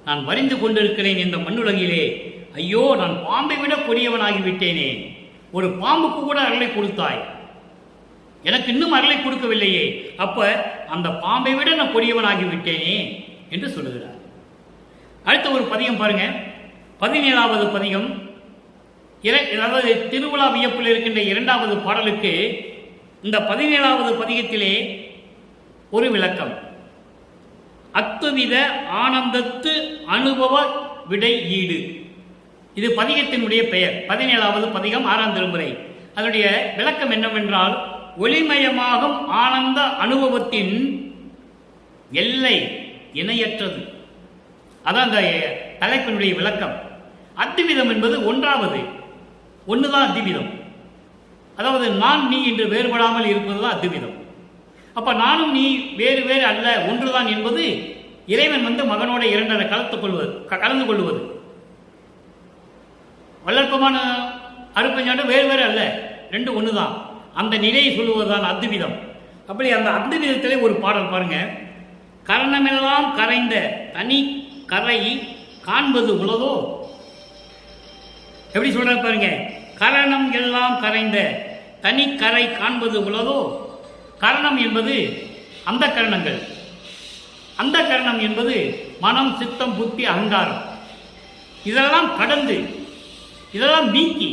நான் வரிந்து கொண்டிருக்கிறேன் இந்த மண்ணுலகிலே. ஐயோ, நான் பாம்பை விட கொடியவனாகிவிட்டேனே. ஒரு பாம்புக்கு கூட அருளை கொடுத்தாய், எனக்கு இன்னும் அருளை கொடுக்கவில்லையே. அப்ப அந்த பாம்பை விட நான் கொடியவனாகிவிட்டேனே என்று சொல்லுகிறார். அடுத்த ஒரு பதிகம் பாருங்க, 17வது பதிகம். அதாவது திருவிழா வியப்பில் இருக்கின்ற 2வது பாடலுக்கு இந்த 17வது பதிகத்திலே ஒரு விளக்கம். அத்துவித ஆனந்தத்து அனுபவ விடை ஈடு, இது பதிகத்தினுடைய பெயர். 17வது பதிகம், 6ஆம் திருமுறை. அதனுடைய விளக்கம் என்னவென்றால், ஒளிமயமாகும் ஆனந்த அனுபவத்தின் எல்லை இணையற்றது. அதான் அந்த தலைப்பினுடைய விளக்கம். அத்துவிதம் என்பது ஒன்றுதான் அத்துவிதம். அதாவது நான் நீ என்று வேறுபடாமல் இருப்பதுதான் அத்துவிதம். அப்ப நானும் நீ வேறு வேறு அல்ல, ஒன்றுதான் என்பது இறைவன் மகனோட இரண்டரை கலந்து கொள்வது. வளர்ப்பமான அருப்பஞ்சாண்டு வேறு வேறு அல்ல, ரெண்டு ஒண்ணுதான். அந்த நிலையை சொல்லுவதுதான் அத்துவிதம். அப்படி அந்த அத்துவிதத்திலே ஒரு பாடல் பாருங்க. கரணமெல்லாம் கரைந்த தனி கரை காண்பது உலகோ. எப்படி சொல்ற பாருங்க, கரணம் எல்லாம் கரைந்த தனி கரை காண்பது உலகோ. கரணம் என்பது அந்த கரணங்கள், அந்த கரணம் என்பது மனம், சித்தம், புத்தி, அகங்காரம். இதெல்லாம் கடந்து, இதெல்லாம் நீக்கி,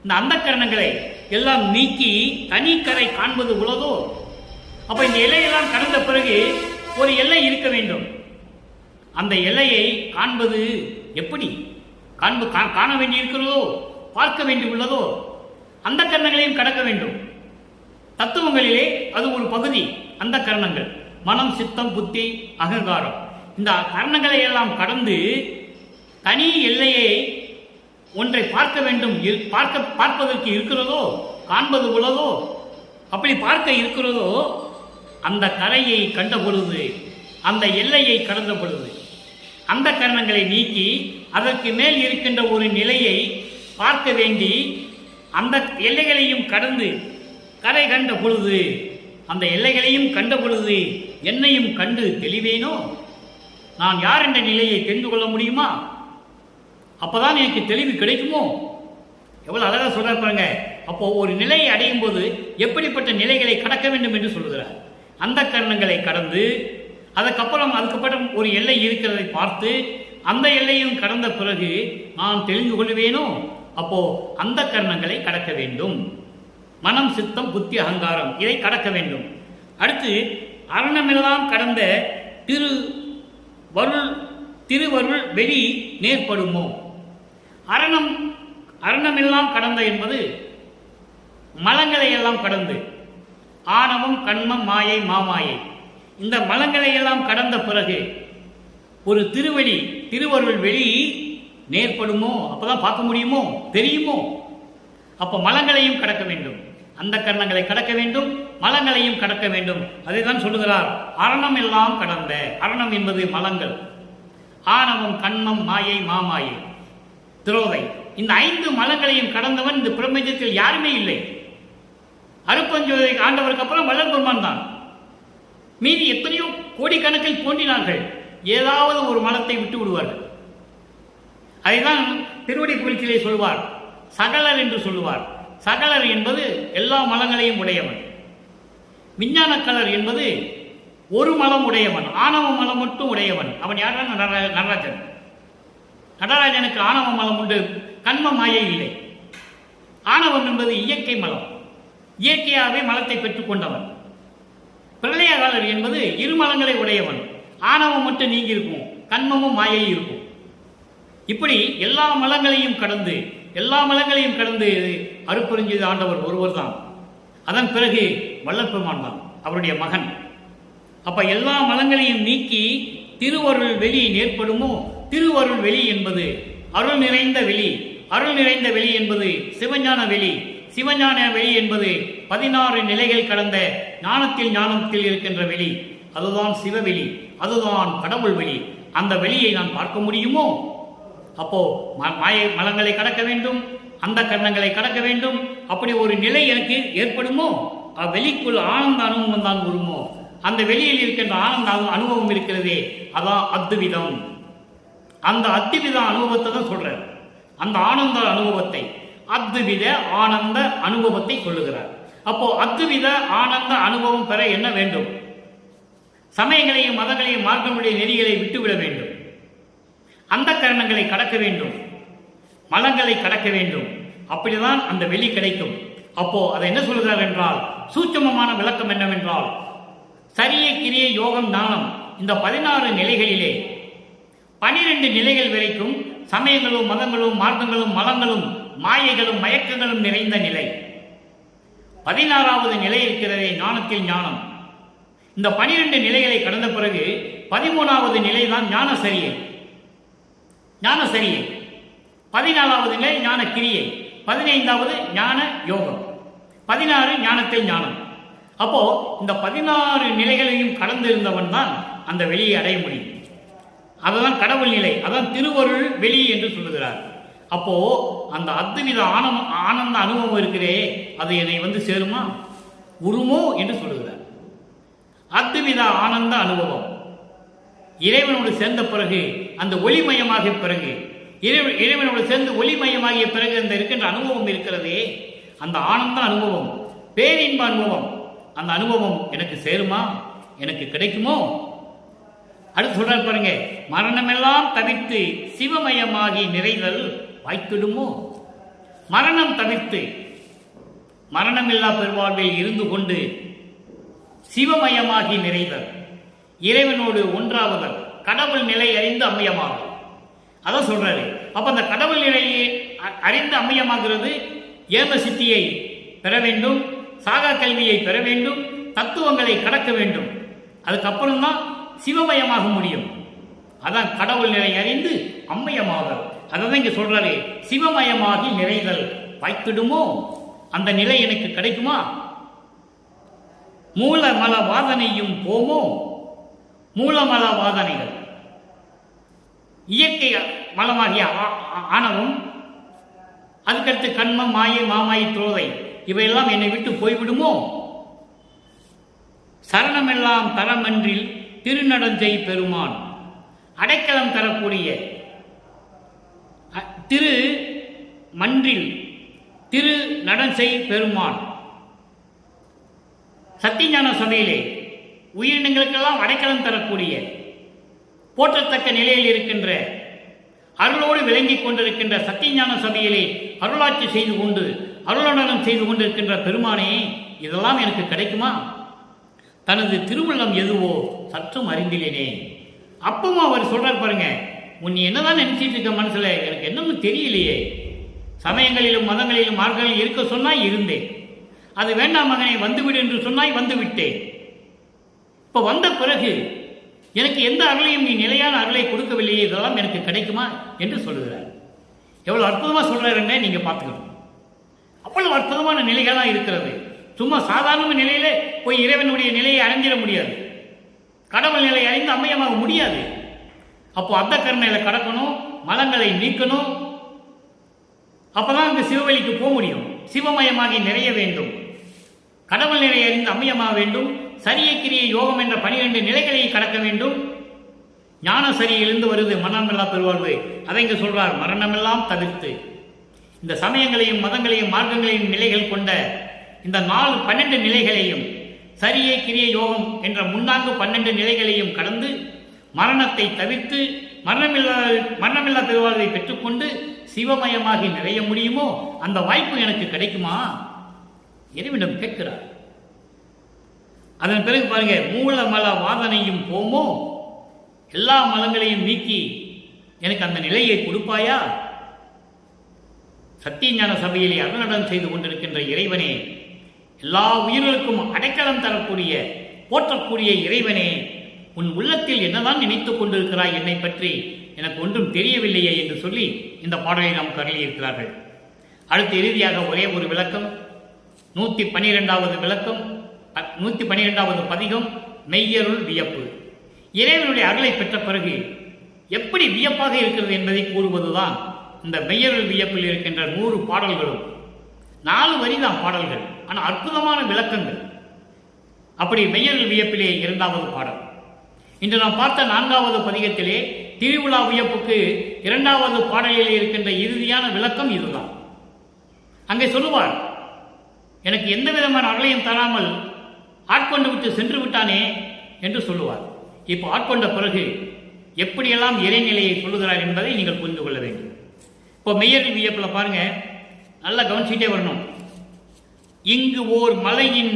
இந்த அந்த கரணங்களை எல்லாம் நீக்கி தனிக்கரை காண்பது உலகோ. அப்ப இந்த எல்லையெல்லாம் கடந்த பிறகு ஒரு எல்லை இருக்க வேண்டும். அந்த எல்லையை காண்பது எப்படி? காண வேண்டி இருக்கிறதோ, பார்க்க வேண்டி உள்ளதோ, அந்த கரணங்களையும் கடக்க வேண்டும். தத்துவங்களிலே அது ஒரு பகுதி. அந்த கரணங்கள் மனம், சித்தம், புத்தி, அகங்காரம், இந்த கரணங்களை எல்லாம் கடந்து தனி எல்லையை ஒன்றை பார்க்க வேண்டும். பார்ப்பதற்கு இருக்கிறதோ, காண்பது உள்ளதோ, அப்படி பார்க்க இருக்கிறதோ, அந்த கரையை கண்ட பொழுது, அந்த எல்லையை கடந்த பொழுது, அந்த கரணங்களை நீக்கி அதற்கு மேல் இருக்கின்ற ஒரு நிலையை பார்க்க வேண்டி அந்த எல்லைகளையும் கடந்து கரை கண்ட பொழுது, அந்த எல்லைகளையும் கண்ட பொழுது என்னையும் கண்டு தெளிவேனோ, நான் யார் என்ற நிலையை தெரிந்து கொள்ள முடியுமா? அப்பதான் எனக்கு தெளிவு கிடைக்குமோ? எவ்வளவு அழகா சொல்ற பாருங்க. அப்போ ஒரு நிலையை அடையும் போது எப்படிப்பட்ட நிலைகளை கடக்க வேண்டும் என்று சொல்கிறார். அந்த கரணங்களை கடந்து அதுக்கப்புறம் ஒரு எல்லை இருக்கிறதை பார்த்து அந்த எல்லையும் கடந்த பிறகு நான் தெரிந்து கொள்வேனோ, அப்போ அந்த கரணங்களை கடக்க வேண்டும். மனம், சித்தம், புத்தி, அகங்காரம் இதை கடக்க வேண்டும். அடுத்து அரணமெல்லாம் கடந்த திருவருள் வெளி நேர்படுமோ. அரணமெல்லாம் கடந்த என்பது மலங்களை எல்லாம் கடந்து, ஆணவம், கண்மம், மாயை, மாமாயை, இந்த மலங்களை எல்லாம் கடந்த பிறகு ஒரு திருவருள் வெளி நேர்படுமோ. அப்பதான் பார்க்க முடியுமோ, தெரியுமோ. அப்ப மலங்களையும் கடக்க வேண்டும், அந்த கரணங்களை கடக்க வேண்டும், மலங்களையும் கடக்க வேண்டும். அதை தான் சொல்லுகிறார், அரணம் எல்லாம் கடந்த. அரணம் என்பது மலங்கள், ஆணவம், கண்மம், மாயை, மாமாயை, திரோதை, இந்த 5 மலங்களையும் கடந்தவன் இந்த பிரபஞ்சத்தில் யாருமே இல்லை. அருப்பஞ்சோதி ஆண்டவருக்கு அப்புறம் வள்ளல் பெருமான் தான். மீதி எத்தனையோ கோடிக்கணக்கில் தோன்றினார்கள், ஏதாவது ஒரு மலத்தை விட்டு விடுவார்கள். அதைதான் திருவடி புகழ்ச்சியிலே சொல்வார், சகலர் என்று சொல்லுவார். சகலர் என்பது எல்லா மலங்களையும் உடையவன். விஞ்ஞானக்கலர் என்பது ஒரு மலம் உடையவன், ஆணவ மலம் மட்டும் உடையவன். அவன் யாரான நடராஜன். நடராஜனுக்கு ஆணவ மலம் உண்டு, கண்ம மாயை இல்லை. ஆணவம் என்பது இயற்கை மலம், இயற்கையாகவே மலத்தை பெற்றுக் கொண்டவன். பிரளயகாலர் என்பது 2 மலங்களை உடையவன், ஆணவம் மட்டும் நீங்கி இருக்கும், கண்மமும் மாயை இருக்கும். இப்படி எல்லா மலங்களையும் கடந்து அருட்பெருஞ்சோதி ஆண்டவர் ஒருவர் தான். அதன் பிறகு வள்ளல் பெருமான் தான் அவருடைய மகன். அப்ப எல்லா மலங்களையும் நீக்கி திருவருள் வெளி நேர்படுமோ. திருவருள் வெளி என்பது அருள் நிறைந்த வெளி. அருள் நிறைந்த வெளி என்பது சிவஞான வெளி. சிவஞான வெளி என்பது 16 நிலைகள் கடந்த ஞானத்தில் இருக்கின்ற வெளி. அதுதான் சிவவெளி, அதுதான் கடவுள் வெளி. அந்த வெளியை நான் பார்க்க முடியுமோ. அப்போ மலங்களை கடக்க வேண்டும், அந்த கரணங்களை கடக்க வேண்டும். அப்படி ஒரு நிலை எனக்கு ஏற்படுமோ, அவ்வெளிக்குள் ஆனந்த அனுபவம் தான் வருமோ. அந்த வெளியில் இருக்கின்ற ஆனந்த அனுபவம் இருக்கிறதே, அதான் அத்விதம். அந்த அத்வித அனுபவத்தை தான் சொல்றார். அந்த ஆனந்த அனுபவத்தை, அத்வித ஆனந்த அனுபவத்தை சொல்லுகிறார். அப்போ அத்வித ஆனந்த அனுபவம் பெற என்ன வேண்டும்? சமயங்களையும் மதங்களையும் மார்க்கமுடைய நெறிகளை விட்டுவிட வேண்டும், அந்த கரணங்களை கடக்க வேண்டும், மலங்களை கடக்க வேண்டும். அப்படிதான் அந்த வெளி கிடைக்கும். அப்போ அதை என்ன சொல்கிறார் என்றால், சூட்சமமான விளக்கம் என்னவென்றால், சரிய கிரிய யோகம் ஞானம் இந்த 16 நிலைகளிலே 12 நிலைகள் வரைக்கும் சமயங்களும் மதங்களும் மார்க்கங்களும் மலங்களும் மாயைகளும் மயக்கங்களும் நிறைந்த நிலை. 16வது நிலை இருக்கிறதே ஞானத்தில் ஞானம். இந்த 12 நிலைகளை கடந்த பிறகு 13வது நிலைதான் ஞான சரியை. 14வது நிலை ஞான கிரியை, 15வது ஞான யோகம், 16 ஞானத்தில் ஞானம். அப்போ இந்த 16 நிலைகளையும் கடந்து இருந்தவன் தான் அந்த வெளியை அடைய முடியும். அதுதான் கடவுள் நிலை, அதான் திருவருள் வெளி என்று சொல்லுகிறார். அப்போ அந்த அத்வித ஆனந்த அனுபவம் இருக்கிறே, அது என்னை சேருமா, உருமோ என்று சொல்லுகிறார். அத்வித ஆனந்த அனுபவம் இறைவனோடு சேர்ந்த பிறகு, அந்த ஒளிமயமாகிய பிறகு, இறைவனோடு சேர்ந்து ஒளிமயமாகிய பிறகு அந்த இருக்கின்ற அனுபவம் இருக்கிறதே, அந்த ஆனந்த அனுபவம், பேரின்ப அனுபவம், அந்த அனுபவம் எனக்கு சேருமா, எனக்கு கிடைக்குமோ? அடுத்து சொல்றார் பாருங்க, மரணமெல்லாம் தவிர்த்து சிவமயமாகி நிறைதல் வாய்த்திடுமோ. மரணம் தவிர்த்து மரணமில்லா பெருவாழ்வில் இருந்து கொண்டு சிவமயமாகி நிறைதல், இறைவனோடு ஒன்றாவதல், கடவுள் நிலை அறிந்து அம்மையமாகும். அதான் சொல்றாரு. அப்ப அந்த கடவுள் நிலையை அறிந்து அம்மையமாகிறது ஏம சித்தியை பெற வேண்டும், சாகா கல்வியை பெற வேண்டும், தத்துவங்களை கடக்க வேண்டும். அதுக்கப்புறம் தான் சிவமயமாக முடியும். அதான் கடவுள் நிலை அறிந்து அம்மையமாதல். அதான் இங்க சொல்றாரு, சிவமயமாகி நிறைதல் வாய்த்திடுமோ. அந்த நிலை எனக்கு கிடைக்குமா? மூலமல வாதனையும் போமோ. மூலமல வாதனைகள், இயற்கை மலமாகிய ஆணவம், அதுக்கடுத்து கண்மம், மாயை, மாமாய், துரோதை, இவையெல்லாம் என்னை விட்டு போய்விடுமோ. சரணமெல்லாம் தரமன்றில் திருநடஞ்சை பெருமான், அடைக்கலம் தரக்கூடிய திரு மன்றில் திரு நடன்செய் பெருமான் சத்தியஞான சபையிலே உயிரினங்களுக்கெல்லாம் அடைக்கலம் தரக்கூடிய போற்றத்தக்க நிலையில் இருக்கின்ற அருளோடு விளங்கிக் கொண்டிருக்கின்ற சத்தியஞான சபையிலே அருளாட்சி செய்து கொண்டு அருளடனம் செய்து கொண்டிருக்கின்ற பெருமானே, இதெல்லாம் எனக்கு கிடைக்குமா? தனது திருவுள்ளம் எதுவோ சற்றும் அறிந்திலேனே. அப்பவும் அவர் சொல்றார் பாருங்க, உன் என்னதான் நினைச்சிட்டு இருக்க மனசுல, எனக்கு என்னன்னு தெரியலையே. சமயங்களிலும் மதங்களிலும் மார்க்கங்களில் இருக்க சொன்னாய் இருந்தேன், அது வேண்டாம் மகனை வந்துவிடு என்று சொன்னாய் வந்து விட்டேன். இப்ப வந்த பிறகு எனக்கு எந்த அருளையும் நீ நிலையான அருளை கொடுக்கவில்லையே, இதெல்லாம் எனக்கு கிடைக்குமா என்று சொல்லுகிறார். எவ்வளவு அற்புதமா சொல்றாருன்னு நீங்க பார்த்துக்கணும். அவ்வளவு அற்புதமான நிலைகளாக இருக்கிறது. சும்மா சாதாரண நிலையில போய் இறைவனுடைய நிலையை அறிஞ்சிட முடியாது, கடவுள் நிலையை அறிந்து அம்மையமாக முடியாது. அப்போ அந்த கருணையில கடக்கணும், மலங்களை நீக்கணும், அப்பதான் அந்த சிவவழிக்கு போக முடியும். சிவமயமாகி நிறைய வேண்டும், கடவுள் நிலையை அறிந்து அம்மையமாக வேண்டும், சரிய கிரிய யோகம் என்ற 12 நிலைகளை கடக்க வேண்டும். ஞான சரியிலிருந்து வருது மரணமில்லா பெருவாழ்வு. அதை இங்க சொல்றார், மரணமெல்லாம் தவிர்த்து இந்த சமயங்களையும் மதங்களையும் மார்க்கங்களையும் நிலைகள் கொண்ட இந்த 12 நிலைகளையும் சரிய கிரிய யோகம் என்ற முன்னாங்கு 12 நிலைகளையும் கடந்து மரணத்தை தவிர்த்து மரணமில்லா பெருவாழ்வை பெற்றுக்கொண்டு சிவமயமாகி நிறைய முடியுமோ அந்த வாய்ப்பு எனக்கு கிடைக்குமா? இறைவனிடம் கேட்கிறார். அதன் பிறகு பாருங்க, மூல மல வாதனையும் போமோ, எல்லா மலங்களையும் நீக்கி எனக்கு அந்த நிலையை கொடுப்பாயா? சத்தியஞான சபையிலே அருளடம் செய்து கொண்டிருக்கின்ற இறைவனே, எல்லா உயிர்களுக்கும் அடைக்கலம் தரக்கூடிய போற்றக்கூடிய இறைவனே, உன் உள்ளத்தில் என்னதான் நினைத்துக் கொண்டிருக்கிறாய் என்னை பற்றி, எனக்கு ஒன்றும் தெரியவில்லையே என்று சொல்லி இந்த பாடலை நாம் கருளியிருக்கிறார்கள். அடுத்து இறுதியாக ஒரே ஒரு விளக்கம், 112வது விளக்கம், 112வது பதிகம், மெய்யருள் வியப்பு. இறைவனுடைய அருளை பெற்ற பிறகு எப்படி வியப்பாக இருக்கிறது என்பதை கூறுவதுதான் இந்த மெய்யருள் வியப்பில் இருக்கின்ற 100 பாடல்களும். 4 வரிதான் பாடல்கள், ஆனால் அற்புதமான விளக்கங்கள். அப்படி மெய்யருள் வியப்பிலே 2வது பாடல். இன்று நாம் பார்த்த 4வது பதிகத்திலே திருவிழா வியப்புக்கு 2வது பாடலில் இருக்கின்ற இறுதியான விளக்கம் இதுதான். அங்கே சொல்லுவார், எனக்கு எந்த விதமான அருளையும் தராமல் ஆட்கொண்டு விட்டு சென்று விட்டானே என்று சொல்லுவார். இப்போ ஆட்கொண்ட பிறகு எப்படியெல்லாம் இறைநிலையை சொல்லுகிறார் என்பதை நீங்கள் புரிந்து கொள்ள வேண்டும். இப்போ மெய்யருள் வியப்பில் பாருங்க, நல்லா கவனிச்சுட்டே வரணும். இங்கு ஓர் மலையில்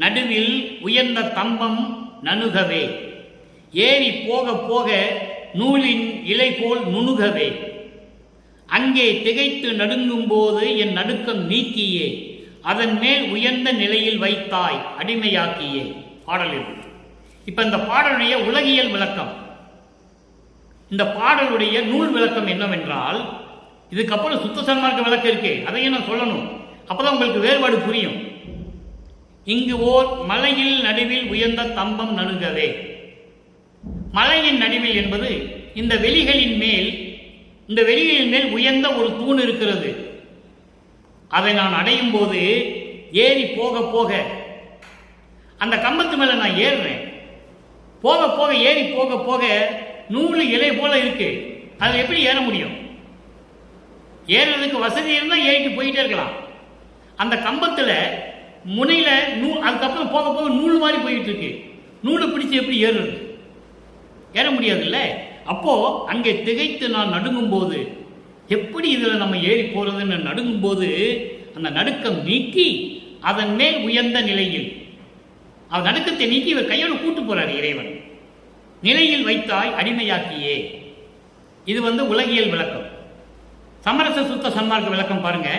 நடுவில் உயர்ந்த தம்பம் நணுகவே, ஏறி போக போக நூலின் இலை போல் நுணுகவே, அங்கே திகைத்து நடுங்கும் போது என் நடுக்கம் நீக்கியே, அதன் மேல் உயர்ந்த நிலையில் வைத்தாய் அடிமையாக்கியே. பாடலில் இப்ப இந்த பாடலுடைய உலகியல் விளக்கம், இந்த பாடலுடைய நூல் விளக்கம் என்னவென்றால், இதுக்கப்புறம் சுத்த சன்மார்க்க விளக்கம் இருக்கு, அதையும் நான் சொல்லணும், அப்பதான் உங்களுக்கு வேறுபாடு புரியும். இங்கு ஓர் மலையில் நடுவில் உயர்ந்த தம்பம் நணுகவே. மலையின் நடுவில் என்பது இந்த வெளிகளின் மேல் உயர்ந்த ஒரு தூண் இருக்கிறது. அதை நான் அடையும் போது ஏறி போக போக அந்த கம்பத்து மேல நான் ஏறுறேன். போக போக ஏறி போக போக நூலு இலை போல இருக்கு, அதில் எப்படி ஏற முடியும்? ஏறுறதுக்கு வசதி இருந்தால் ஏறிட்டு போயிட்டே இருக்கலாம். அந்த கம்பத்தில் முனையில அதுக்கப்புறம் போக போக நூல் மாதிரி போயிட்டு இருக்கு, நூலை பிடிச்சு எப்படி ஏறுறது? ஏற முடியாது இல்லை. அப்போ அங்கே திகைத்து நான் நடுங்கும் போது, எப்படி இதில் நம்ம ஏறி போறதுன்னு நடுங்கும் போது அந்த நடுக்கம் நீக்கி அதன் மேல் உயர்ந்த நிலையில், அவர் நடுக்கத்தை நீக்கி இவர் கையோடு கூட்டு போறார் இறைவன். நிலையில் வைத்தாய் அடிமையாக்கியே. இது உலகியல் விளக்கம். சமரச சுத்த சன்மார்க்க விளக்கம் பாருங்க.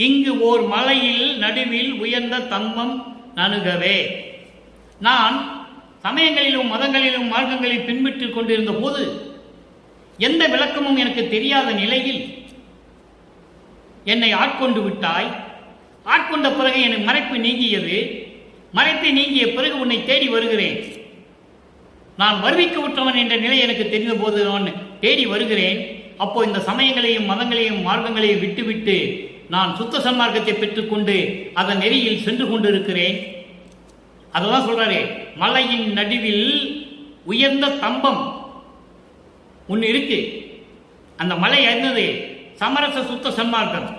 இங்கு ஓர் மலையில் நடுவில் உயர்ந்த தம்பம் நணுகவே. நான் சமயங்களிலும் மதங்களிலும் மார்க்கங்களில் பின்பற்றிக் கொண்டிருந்த போது எந்த விளக்கமும் எனக்கு தெரியாத நிலையில் என்னை ஆட்கொண்டு விட்டாய். ஆட்கொண்ட பிறகு எனக்கு மறைப்பு நீங்கியது. மறைப்பை நீங்கிய பிறகு உன்னை தேடி வருகிறேன். நான் வருவிக்க விட்டவன் என்ற நிலை எனக்கு தெரிந்த போது நான் தேடி வருகிறேன். அப்போ இந்த சமயங்களையும் மதங்களையும் மார்க்கங்களையும் விட்டுவிட்டு நான் சுத்த சன்மார்க்கத்தை பெற்றுக்கொண்டு அதன் நெறியில் சென்று கொண்டிருக்கிறேன். அதெல்லாம் சொல்றாரு, மலையின் நடுவில் உயர்ந்த தம்பம் ஒன்று இருக்கு. அந்த மலை என்னது? சமரச சுத்த சன்மார்க்கம்.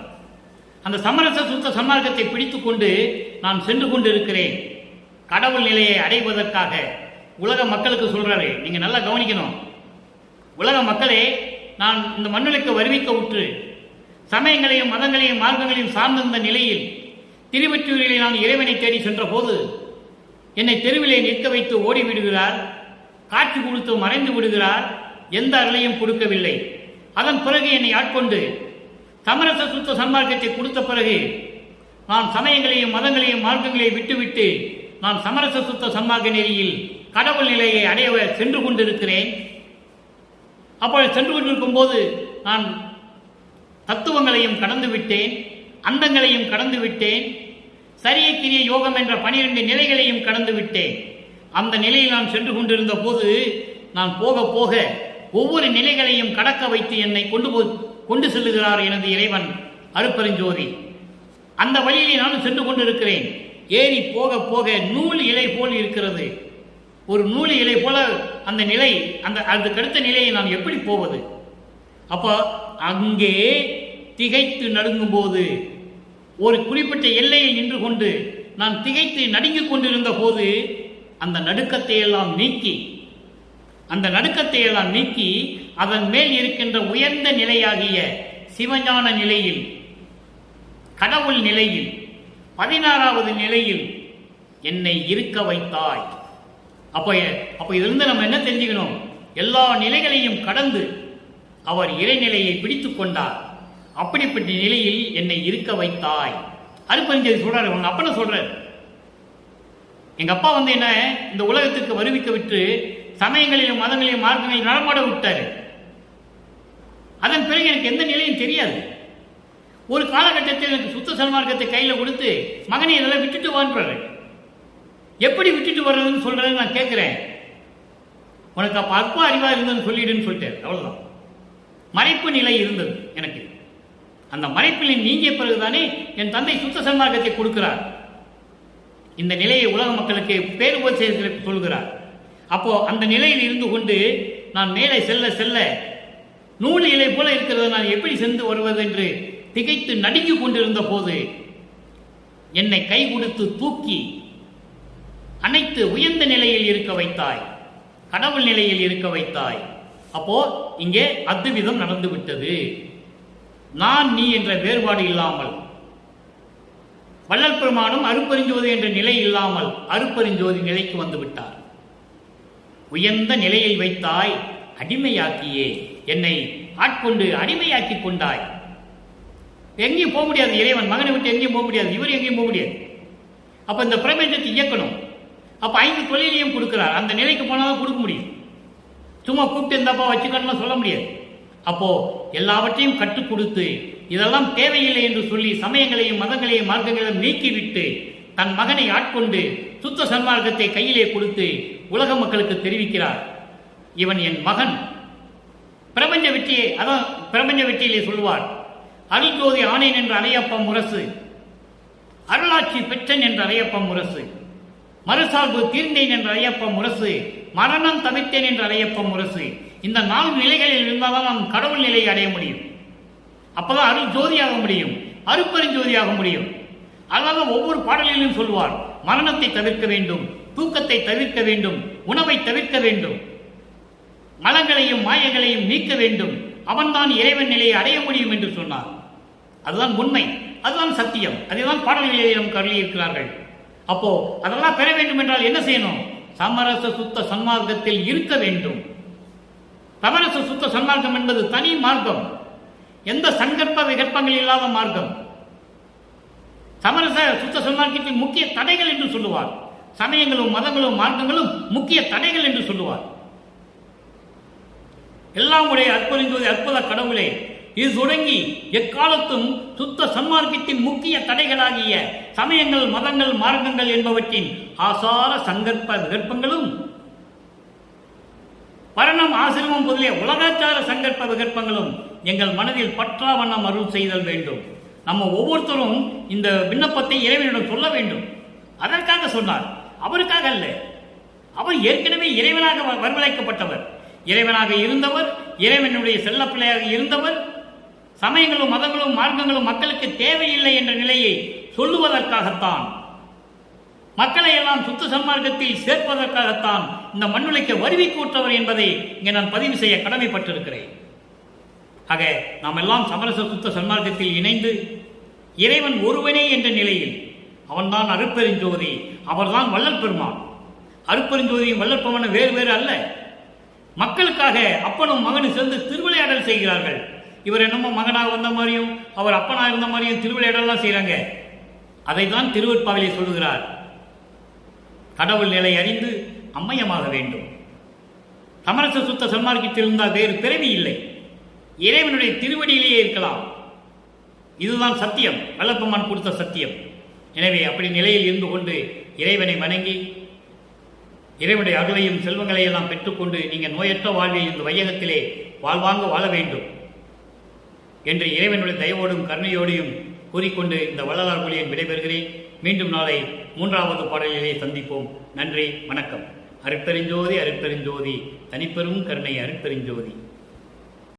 அந்த சமரச சுத்த சன்மார்க்கத்தை பிடித்துக் கொண்டு நான் சென்று கொண்டு இருக்கிறேன். கடவுள் நிலையை அடைவதற்காக உலக மக்களுக்கு சொல்றாரு. நீங்க நல்லா கவனிக்கணும். உலக மக்களே, நான் இந்த மண்ணுக்கு வருவிக்க உற்று சமயங்களையும் மதங்களையும் மார்க்கங்களையும் சார்ந்திருந்த நிலையில் திருவெற்றியூரிலே நான் இறைவனை தேடி சென்ற போது என்னை தெருவிலே நிற்க வைத்து ஓடிவிடுகிறார், காட்சி கொடுத்து மறைந்து விடுகிறார், எந்த அருளையும் கொடுக்கவில்லை. அதன் பிறகு என்னை ஆட்கொண்டு சமரச சுத்த சன்மார்க்கத்தை கொடுத்த பிறகு நான் சமயங்களையும் மதங்களையும் மார்க்கங்களையும் விட்டுவிட்டு நான் சமரச சுத்த சன்மார்க்க நெறியில் கடவுள் நிலையை அடைய சென்று கொண்டிருக்கிறேன். அப்பொழுது சென்று கொண்டிருக்கும் போது நான் தத்துவங்களையும் கடந்து விட்டேன், அண்டங்களையும் கடந்து விட்டேன், சரிய கிரிய யோகம் என்ற 12 நிலைகளையும் கடந்து விட்டேன். அந்த நிலையில் நான் சென்று கொண்டிருந்த போது நான் போக போக ஒவ்வொரு நிலைகளையும் கடக்க வைத்து என்னை கொண்டு செல்லுகிறார் எனது இறைவன் அருட்பெருஞ்சோதி. அந்த வழியிலே நானும் சென்று கொண்டிருக்கிறேன். ஏறி போக போக நூல் இலை போல் இருக்கிறது. ஒரு நூல் இலை போல அந்த நிலை, அதுக்கடுத்த நிலையை நான் எப்படி போவது? அப்போ அங்கே திகைத்து நடுங்கும் போது, ஒரு குறிப்பிட்ட எல்லையில் நின்று கொண்டு நான் திகைத்து நடுங்கிக் கொண்டிருந்த போது அந்த நடுக்கத்தை எல்லாம் நீக்கி அதன் மேல் இருக்கின்ற உயர்ந்த நிலையாகிய சிவஞான நிலையில், கடவுள் நிலையில், 16வது நிலையில் என்னை இருக்க வைத்தாய். அப்போ இதிலிருந்து நம்ம என்ன தெரிஞ்சுக்கணும்? எல்லா நிலைகளையும் கடந்து அவர் இறைநிலையை பிடித்துக் கொண்டார். அப்படிப்பட்ட நிலையில் என்னை இருக்க வைத்தாய். அருட்பெருஞ்சோதி சொல்றாரு, உங்க அப்பனை சொல்றாரு. எங்க அப்பா என்ன இந்த உலகத்துக்கு வருவிக்க விட்டு சமயங்களிலும் மதங்களிலும் மார்க்கங்களிலும் நடமாட விட்டாரு. அதன் பிறகு எனக்கு எந்த நிலையும் தெரியாது. ஒரு காலகட்டத்தில் எனக்கு சுத்த சன்மார்க்கத்தை கையில கொடுத்து மகனை இதெல்லாம் விட்டுட்டு வான்றாரு. எப்படி விட்டுட்டு வர்றதுன்னு சொல்றேன்னு நான் கேட்கிறேன். உனக்கு அப்ப அற்ப அறிவா இருந்ததுன்னு சொல்லிடுன்னு சொல்லிட்டாரு. அவ்வளவுதான். மறைப்பு நிலை இருந்தது எனக்கு. அந்த மறைப்பில் நீங்கிய பிறகுதானே என் தந்தை சுத்த சன்மார்க்கத்தை கொடுக்கிறார். இந்த நிலையை உலக மக்களுக்கு பேருபதேசத்திற்கு சொல்கிறார். அப்போ அந்த நிலையில் இருந்து கொண்டு நான் மேலே செல்ல செல்ல நூல் இலை போல இருக்கிறத நான் எப்படி சென்று வருவது என்று திகைத்து நடுங்கிக் கொண்டிருந்த போது என்னை கை கொடுத்து தூக்கி அனைத்து உயர்ந்த நிலையில் இருக்க வைத்தாய், கடவுள் நிலையில் இருக்க வைத்தாய். அப்போ இங்கே அத்விதம் நடந்து விட்டது. நான் நீ என்ற வேறுபாடு இல்லாமல், வள்ளல் பெருமானும் அருட்பெருஞ்சோதி என்ற நிலை இல்லாமல் அருட்பெருஞ்சோதி நிலைக்கு வந்து விட்டார். உயர்ந்த நிலையில் வைத்தாய், அடிமையாக்கியே என்னை ஆட்கொண்டு அடிமையாக்கி கொண்டாய். எங்கேயும் போக முடியாது. இறைவன் மகனை விட்டு எங்கேயும் போக முடியாது. இவர் எங்கேயும் போக முடியாது. அப்ப இந்த பிரபஞ்சத்தை இயக்கணும். அப்ப 5 தொழிலையும் கொடுக்கிறார். அந்த நிலைக்கு போனாதான் கொடுக்க முடியும். சும்மா கூப்பிட்டு இருந்தாப்பா வச்சுக்கணும்னு சொல்ல முடியாது. அப்போ எல்லாவற்றையும் கற்றுக் கொடுத்து இதெல்லாம் தேவையில்லை என்று சொல்லி சமயங்களையும் மதங்களையும் மார்க்கங்களையும் நீக்கிவிட்டு தன் மகனை ஆட்கொண்டு சுத்த சன்மார்க்கத்தை கையிலே கொடுத்து உலக மக்களுக்கு தெரிவிக்கிறார். இவன் என் மகன். பிரபஞ்ச வெற்றியை, அதான் பிரபஞ்ச வெற்றியிலே சொல்வார், அருள்ஜோதி ஆனேன் என்று அலையப்பம் முரசு, அருளாட்சி பெற்றன் என்று அலையப்பம் முரசு, மறுசார்பு தீர்ந்தேன் என்று அலையப்பம் முரசு, மரணம் தவிர்த்தேன் என்று அலையப்பம் முரசு. இந்த 4 நிலைகளில் இருந்தால்தான் நாம் கடவுள் நிலையை அடைய முடியும். அப்பதான் அருள் ஜோதியாக முடியும், அருட்பெருஞ்சோதியாக முடியும். அதனால ஒவ்வொரு பாடலிலும் சொல்வார், மரணத்தை தவிர்க்க வேண்டும், தூக்கத்தை தவிர்க்க வேண்டும், உணவை தவிர்க்க வேண்டும், மலங்களையும் மாயங்களையும் நீக்க வேண்டும். அவன்தான் இறைவன் நிலையை அடைய முடியும் என்று சொன்னார். அதுதான் உண்மை, அதுதான் சத்தியம். அதுதான் பாடல்களை நமக்கு அருளி இருக்கிறார்கள். அப்போ அதெல்லாம் பெற வேண்டும் என்றால் என்ன செய்யணும்? சமரச சுத்த சன்மார்க்கத்தில் இருக்க வேண்டும். சமரச சுத்த சன்மார்க்கம் என்பது தனி மார்க்கம், எந்த சங்கற்ப விகற்பங்கள் இல்லாத மார்க்கம். சமரச சுத்த சன்மார்க்கத்தின் முக்கிய தடைகள் என்று சொல்லுவார். சமயங்களும் மதங்களும் மார்க்கங்களும் முக்கிய தடைகள் என்று சொல்லுவார். எல்லாம் உடைய அற்புதஞ்சோதி அற்புத கடவுளே, இது தொடங்கி எக்காலத்தும் சுத்த சன்மார்க்கத்தின் முக்கிய தடைகளாகிய சமயங்கள் மதங்கள் மார்க்கங்கள் என்பவற்றின் ஆசார சங்கற்ப விகற்பங்களும் பரணம் ஆசிரமம் முதலிய உலகாச்சார சங்கற்ப விகற்பங்களும் எங்கள் மனதில் பற்றா வண்ணம் அருள் செய்தல் வேண்டும். நம்ம ஒவ்வொருத்தரும் இந்த விண்ணப்பத்தை இறைவனிடம் சொல்ல வேண்டும். அதற்காக சொன்னார், அவருக்காக அல்ல. அவர் ஏற்கனவே இறைவனாக வரவழைக்கப்பட்டவர், இறைவனாக இருந்தவர், இறைவனுடைய செல்லப்பிள்ளையாக இருந்தவர் சமயங்களும் மதங்களும் மார்க்கங்களும் மக்களுக்கு தேவையில்லை என்ற நிலையை சொல்லுவதற்காகத்தான், மக்களை எல்லாம் சுத்த சன்மார்க்கத்தில் சேர்ப்பதற்காகத்தான் இந்த மண்ணுலைக்கு வருவி கூற்றவர் என்பதை இங்கே நான் பதிவு செய்ய கடமைப்பட்டிருக்கிறேன். ஆக நாம் எல்லாம் சமரச சுத்த சன்மார்க்கத்தில் இணைந்து இறைவன் ஒருவனே என்ற நிலையில், அவன்தான் அருட்பெருஞ்சோதி, அவர்தான் வள்ளல் பெருமான். அருட்பெருஞ்சோதியும் வள்ளற்பெருமானும் வேறு வேறு அல்ல. மக்களுக்காக அப்பனும் மகனும் சேர்ந்து திருவிளையாடல் செய்கிறார்கள். இவர் என்னமோ மகனாக வந்த மாதிரியும் அவர் அப்பனாக இருந்த மாதிரியும் திருவிளையாடலாம் செய்கிறாங்க. அதை தான் திருவெட்பாவிலே சொல்லுகிறார். கடவுள் நிலை அறிந்து அம்மையமாக வேண்டும். சமரச சுத்த சன்மார்க்கத்தில் இருந்தால் வேறு பிறவி இல்லை, இறைவனுடைய திருவடியிலேயே இருக்கலாம். இதுதான் சத்தியம், வள்ளற்பெருமான் கொடுத்த சத்தியம். எனவே அப்படி நிலையில் இருந்து கொண்டு இறைவனை வணங்கி இறைவனுடைய அருளையும் செல்வங்களையும் எல்லாம் பெற்றுக்கொண்டு நீங்கள் நோயற்ற வாழ்வில் இந்த வையகத்திலே வாழ்வாங்க வாழ வேண்டும் என்று இறைவனுடைய தயவோடும் கருணையோடையும் கூறிக்கொண்டு இந்த வள்ளலார் மொழியை விடைபெறுகிறேன். மீண்டும் நாளை 3வது பாடலிலே சந்திப்போம். நன்றி, வணக்கம். அருட்பெருஞ்சோதி அருட்பெருஞ்சோதி, தனிப்பெரும் கருணை அருட்பெருஞ்சோதி.